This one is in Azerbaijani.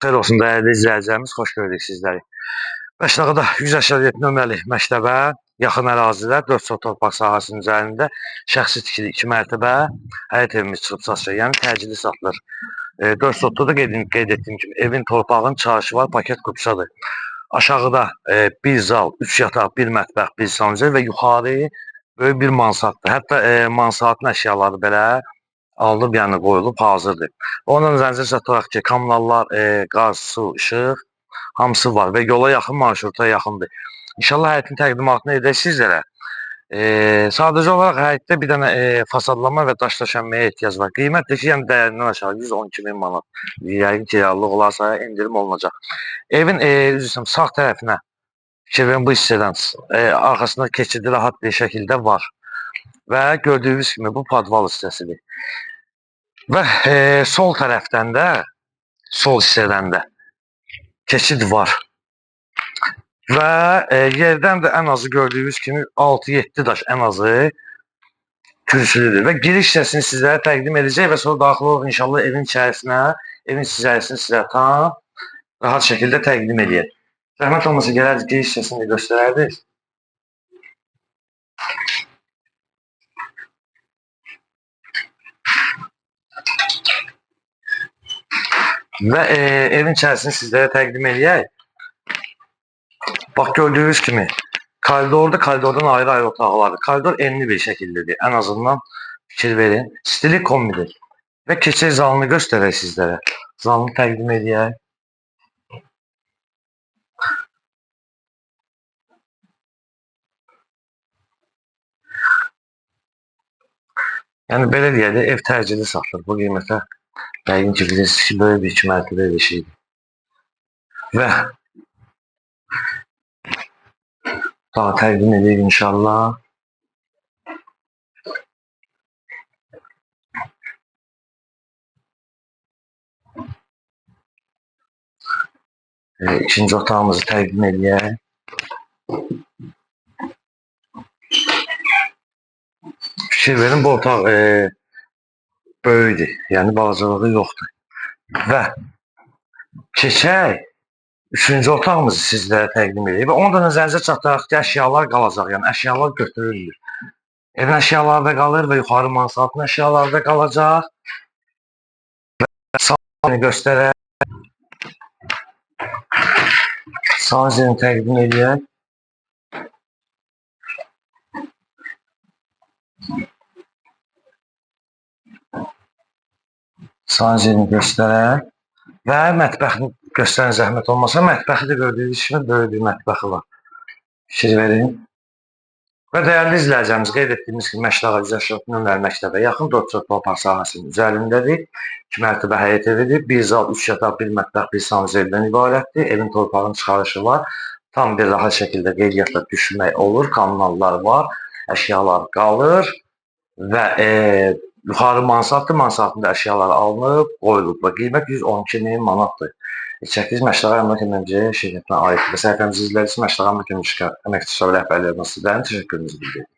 Xeyir olsun dəyərli izləyicilərimiz, xoş gördük sizləri. Bəşdağıda 187 nömrəli məktəbə yaxın ərazidə 4 sot torpaq sahəsinin üzərində şəxsi tikili 2 mərtəbə həyət evimiz çıxıb satışa, yəni təcili satılır. 4 sotda da qeyd etdiyim kimi evin torpağın çarşı var, paket qupçadır. Aşağıda bir zal, 3 yataq, 1 mətbəx, 1 sanuzel və yuxarı böyük bir mansarddır. Hətta mansardın əşyaları belə alınıb, yəni qoyulub hazırdır. Ondan zəncir sataraq ki, kommunallar, qaz, su, işıq hamısı var və yola yaxın, marşruta yaxındır. İnşallah həyətin təqdimatını edək sizlərə. Sadəcə olaraq həyətdə bir dənə fasadlama və daş döşənməyə ehtiyac var. Qiymət də ki, yəni dəyərindən aşağı 112.000 manat. Yəqin ki, reallıq olarsa indirim olunacaq. Evin üzrüm sağ tərəfinə fikir verin, bu hissədən arxasında keçidi rahat bir şəkildə var. Və gördüyünüz kimi bu podval hissəsidir. Və sol tərəfdən də, sol hissədən də keçid var. Və yerdən də ən azı gördüyünüz kimi 6-7 daş ən azı kürsülüdür. Və giriş hissəsini sizlərə təqdim edəcək və sonra daxil olaq inşallah evin içərisinə, evin içərisini sizlərə tam rahat şəkildə təqdim edək. Zəhmət olmasa gələrdik, giriş hissəsini göstərərdik. Və evin içərisini sizlərə təqdim edək. Bax, gördüyünüz kimi koridordan ayrı-ayrı otaqlardır. Koridor enli bir şəkildədir. Ən azından fikir verin. Stili kombidir. Və keçək zalını göstərək sizlərə. Zalını təqdim edək. Yəni, belə deyək, ev təcili satılır. Bu qiymətə yəqin ki, bilirsiniz ki, böyük bir 2 mərtəbə bir şeydir. Və daha təqdim edək inşallah. İkinci otağımızı təqdim edək. Fikir verin, bu otaq böyükdür, yəni balacılığı yoxdur. Və keçək, 3-cü otağımızı sizlərə təqdim edək və ondan nəzərinizə çatdıraq ki, əşyalar qalacaq, yəni əşyalar götürülmür. Evin əşyaları da qalır və yuxarı mansardın əşyaları da qalacaq. Və salonu göstərək, salonu təqdim edək. Salonu göstərək və mətbəxini göstərin zəhmət olmasa. Mətbəxi də gördüyünüz kimi böyük bir mətbəxi var. Fikir verin. Və dəyərli izləyicilərimiz, qeyd etdiyimiz kimi Məşdağa 187 nömrəli məktəbə yaxın 4 sot torpaq sahəsinin üzərindədir. 2 mərtəbə həyət evidir. 1 zal, 3 yataq, 1 mətbəx, 1 sanuzeldən ibarətdir. Evin torpağın çıxarışı var. Tam bir rahat şəkildə qeydiyyatda düşmək olur. Kommunallar var, əşyalar qalır və yuxarı mansarddır. Mansardında əşyalar alınıb, qoyulub və qiymət 112.000 manatdır. Çəkdiyiniz Məşdağa Əmlak Əməkçi şirkətinə aiddir və səhifəmizi izlədiyiniz Məşdağa Əmlak Əməkçi rəhbərliyi sizlərin təşəkkürünüzü bildirir.